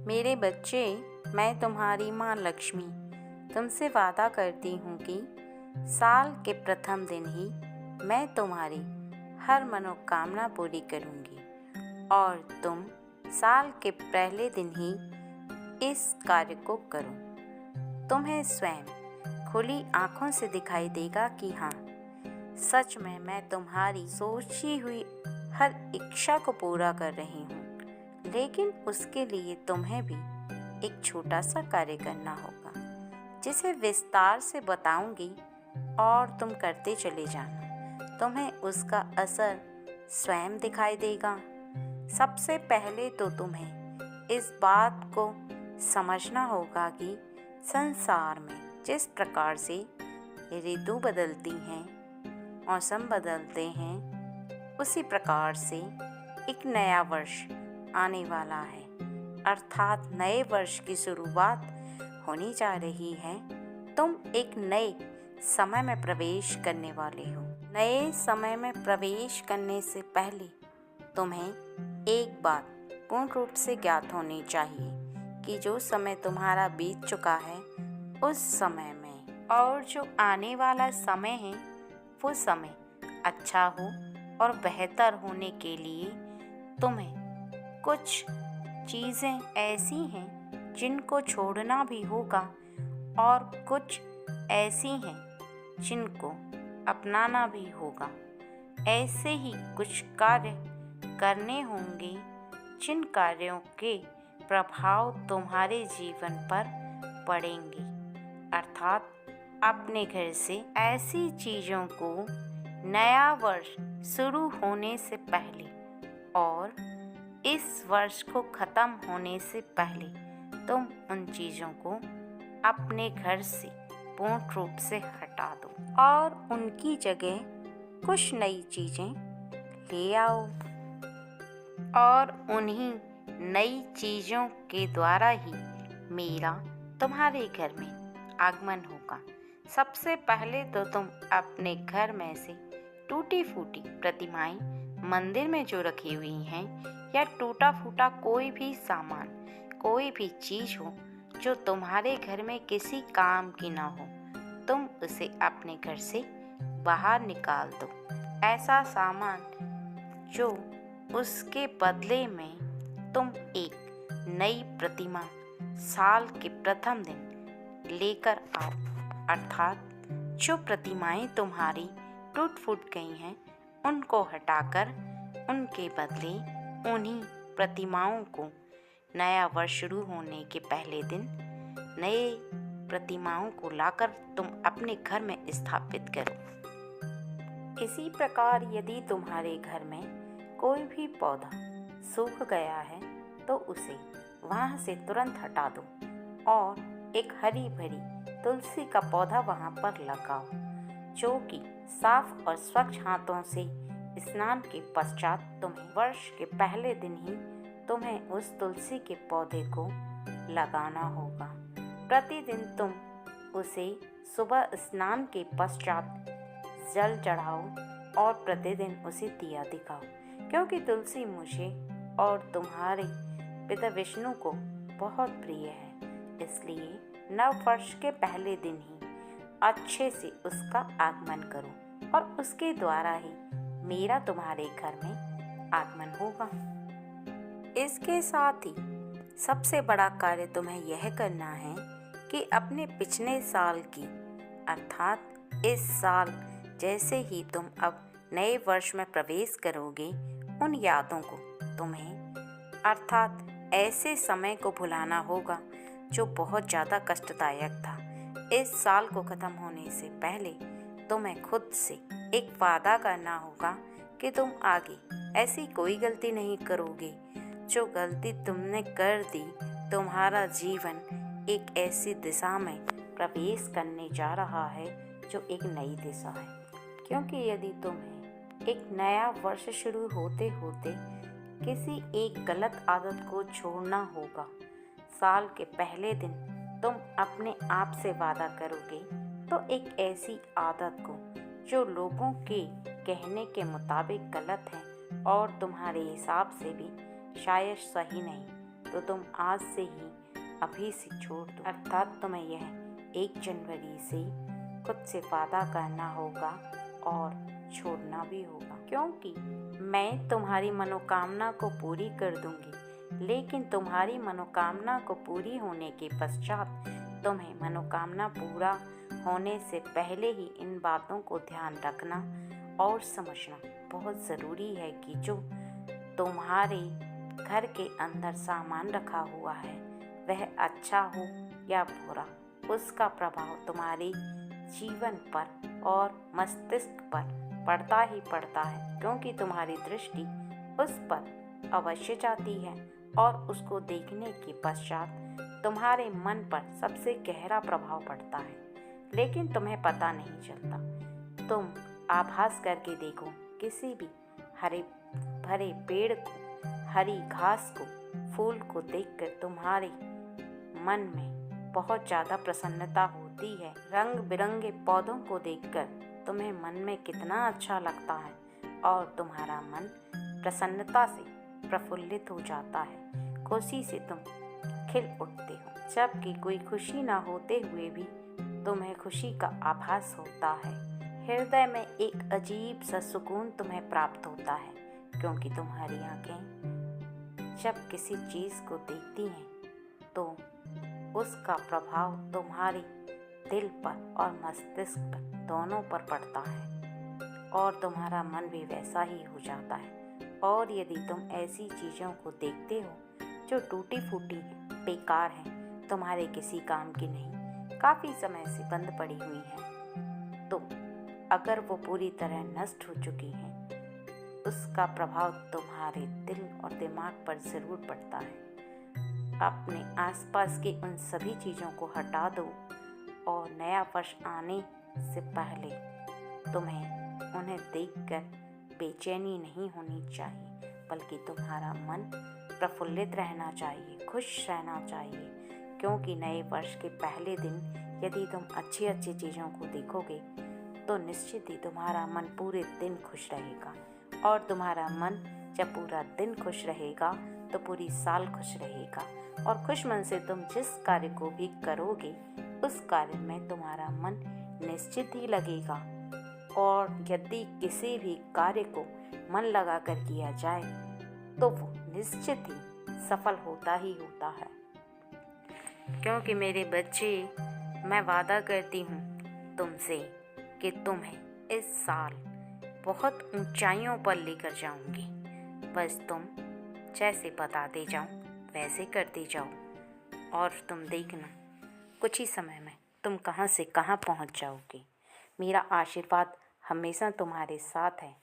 मेरे बच्चे, मैं तुम्हारी माँ लक्ष्मी तुमसे वादा करती हूँ कि साल के प्रथम दिन ही मैं तुम्हारी हर मनोकामना पूरी करूँगी और तुम साल के पहले दिन ही इस कार्य को करो। तुम्हें स्वयं खुली आँखों से दिखाई देगा कि हाँ, सच में मैं तुम्हारी सोची हुई हर इच्छा को पूरा कर रही हूँ। लेकिन उसके लिए तुम्हें भी एक छोटा सा कार्य करना होगा, जिसे विस्तार से बताऊंगी और तुम करते चले जाना। तुम्हें उसका असर स्वयं दिखाई देगा। सबसे पहले तो तुम्हें इस बात को समझना होगा कि संसार में जिस प्रकार से ऋतु बदलती हैं, मौसम बदलते हैं, उसी प्रकार से एक नया वर्ष आने वाला है, अर्थात नए वर्ष की शुरुआत होने जा रही है। तुम एक नए समय में प्रवेश करने वाले हो। नए समय में प्रवेश करने से पहले तुम्हें एक बात पूर्ण रूप से ज्ञात होनी चाहिए कि जो समय तुम्हारा बीत चुका है, उस समय में और जो आने वाला समय है, वो समय अच्छा हो और बेहतर होने के लिए तुम्हें कुछ चीज़ें ऐसी हैं जिनको छोड़ना भी होगा और कुछ ऐसी हैं जिनको अपनाना भी होगा। ऐसे ही कुछ कार्य करने होंगे जिन कार्यों के प्रभाव तुम्हारे जीवन पर पड़ेंगे, अर्थात अपने घर से ऐसी चीज़ों को नया वर्ष शुरू होने से पहले और इस वर्ष को ख़त्म होने से पहले तुम उन चीज़ों को अपने घर से पूर्ण रूप से हटा दो और उनकी जगह कुछ नई चीज़ें ले आओ और उन्हीं नई चीज़ों के द्वारा ही मेरा तुम्हारे घर में आगमन होगा। सबसे पहले तो तुम अपने घर में से टूटी फूटी प्रतिमाएं मंदिर में जो रखी हुई हैं या टूटा फूटा कोई भी सामान, कोई भी चीज़ हो जो तुम्हारे घर में किसी काम की ना हो, तुम उसे अपने घर से बाहर निकाल दो। ऐसा सामान जो उसके बदले में तुम एक नई प्रतिमा साल के प्रथम दिन लेकर आओ, अर्थात जो प्रतिमाएं तुम्हारी टूट फूट गई हैं, उनको हटाकर उनके बदले उन्हीं प्रतिमाओं को नया वर्ष शुरू होने के पहले दिन नए प्रतिमाओं को लाकर तुम अपने घर में स्थापित करो। इसी प्रकार यदि तुम्हारे घर में कोई भी पौधा सूख गया है तो उसे वहाँ से तुरंत हटा दो और एक हरी भरी तुलसी का पौधा वहाँ पर लगाओ, जो कि साफ और स्वच्छ हाथों से स्नान के पश्चात तुम्हें वर्ष के पहले दिन ही तुम्हें उस तुलसी के पौधे को लगाना होगा। प्रतिदिन तुम उसे सुबह स्नान के पश्चात जल चढ़ाओ और प्रतिदिन उसे दिया दिखाओ, क्योंकि तुलसी मुझे और तुम्हारे पिता विष्णु को बहुत प्रिय है। इसलिए नव वर्ष के पहले दिन ही अच्छे से उसका आगमन करो और उसके द्वारा ही मेरा तुम्हारे घर में आगमन होगा। इसके साथ ही सबसे बड़ा कार्य तुम्हें यह करना है कि अपने पिछले साल की, अर्थात इस साल जैसे ही तुम अब नए वर्ष में प्रवेश करोगे, उन यादों को तुम्हें, अर्थात ऐसे समय को भुलाना होगा जो बहुत ज़्यादा कष्टदायक था। इस साल को ख़त्म होने से पहले तुम्हें खुद से एक वादा करना होगा कि तुम आगे ऐसी कोई गलती नहीं करोगे। जो गलती तुमने कर दी, तुम्हारा जीवन एक ऐसी दिशा में प्रवेश करने जा रहा है जो एक नई दिशा है। क्योंकि यदि तुम्हें एक नया वर्ष शुरू होते होते किसी एक गलत आदत को छोड़ना होगा, साल के पहले दिन तुम अपने आप से वादा करोगे तो एक ऐसी आदत को जो लोगों के कहने के मुताबिक गलत है और तुम्हारे हिसाब से भी शायद सही नहीं, तो तुम आज से ही अभी से छोड़ दो। अर्थात तुम्हें यह 1 जनवरी से खुद से वादा करना होगा और छोड़ना भी होगा, क्योंकि मैं तुम्हारी मनोकामना को पूरी कर दूंगी। लेकिन तुम्हारी मनोकामना को पूरी होने के पश्चात तुम्हें मनोकामना पूरा होने से पहले ही इन बातों को ध्यान रखना और समझना बहुत ज़रूरी है कि जो तुम्हारे घर के अंदर सामान रखा हुआ है वह अच्छा हो या बुरा, उसका प्रभाव तुम्हारे जीवन पर और मस्तिष्क पर पड़ता ही पड़ता है, क्योंकि तुम्हारी दृष्टि उस पर अवश्य जाती है और उसको देखने के पश्चात तुम्हारे मन पर सबसे गहरा प्रभाव पड़ता है। लेकिन तुम्हें पता नहीं चलता। तुम आभास करके देखो, किसी भी हरे भरे पेड़ को, हरी घास को, फूल को देखकर तुम्हारे मन में बहुत ज़्यादा प्रसन्नता होती है। रंग बिरंगे पौधों को देखकर तुम्हें मन में कितना अच्छा लगता है और तुम्हारा मन प्रसन्नता से प्रफुल्लित हो जाता है। खुशी से तुम खिल उठते हो, जबकि कोई खुशी ना होते हुए भी तुम्हें खुशी का आभास होता है। हृदय में एक अजीब सा सुकून तुम्हें प्राप्त होता है, क्योंकि तुम्हारी आंखें जब किसी चीज़ को देखती हैं तो उसका प्रभाव तुम्हारे दिल पर और मस्तिष्क पर दोनों पर पड़ता है और तुम्हारा मन भी वैसा ही हो जाता है। और यदि तुम ऐसी चीज़ों को देखते हो जो टूटी फूटी हैं, बेकार हैं, तुम्हारे किसी काम की नहीं, काफ़ी समय से बंद पड़ी हुई हैं, तो अगर वो पूरी तरह नष्ट हो चुकी हैं, उसका प्रभाव तुम्हारे दिल और दिमाग पर ज़रूर पड़ता है। अपने आसपास की उन सभी चीज़ों को हटा दो और नया वर्ष आने से पहले तुम्हें उन्हें देखकर बेचैनी नहीं होनी चाहिए, बल्कि तुम्हारा मन प्रफुल्लित रहना चाहिए, खुश रहना चाहिए, क्योंकि नए वर्ष के पहले दिन यदि तुम अच्छी अच्छी चीज़ों को देखोगे तो निश्चित ही तुम्हारा मन पूरे दिन खुश रहेगा, और तुम्हारा मन जब पूरा दिन खुश रहेगा तो पूरी साल खुश रहेगा। और खुश मन से तुम जिस कार्य को भी करोगे उस कार्य में तुम्हारा मन निश्चित ही लगेगा, और यदि किसी भी कार्य को मन लगाकर किया जाए तो वो निश्चित ही सफल होता ही होता है। क्योंकि मेरे बच्चे, मैं वादा करती हूँ तुमसे कि तुम्हें इस साल बहुत ऊंचाइयों पर लेकर जाऊंगी। बस तुम जैसे बताते जाओ वैसे करते जाओ, और तुम देखना कुछ ही समय में तुम कहाँ से कहाँ पहुँच जाओगे। मेरा आशीर्वाद हमेशा तुम्हारे साथ है।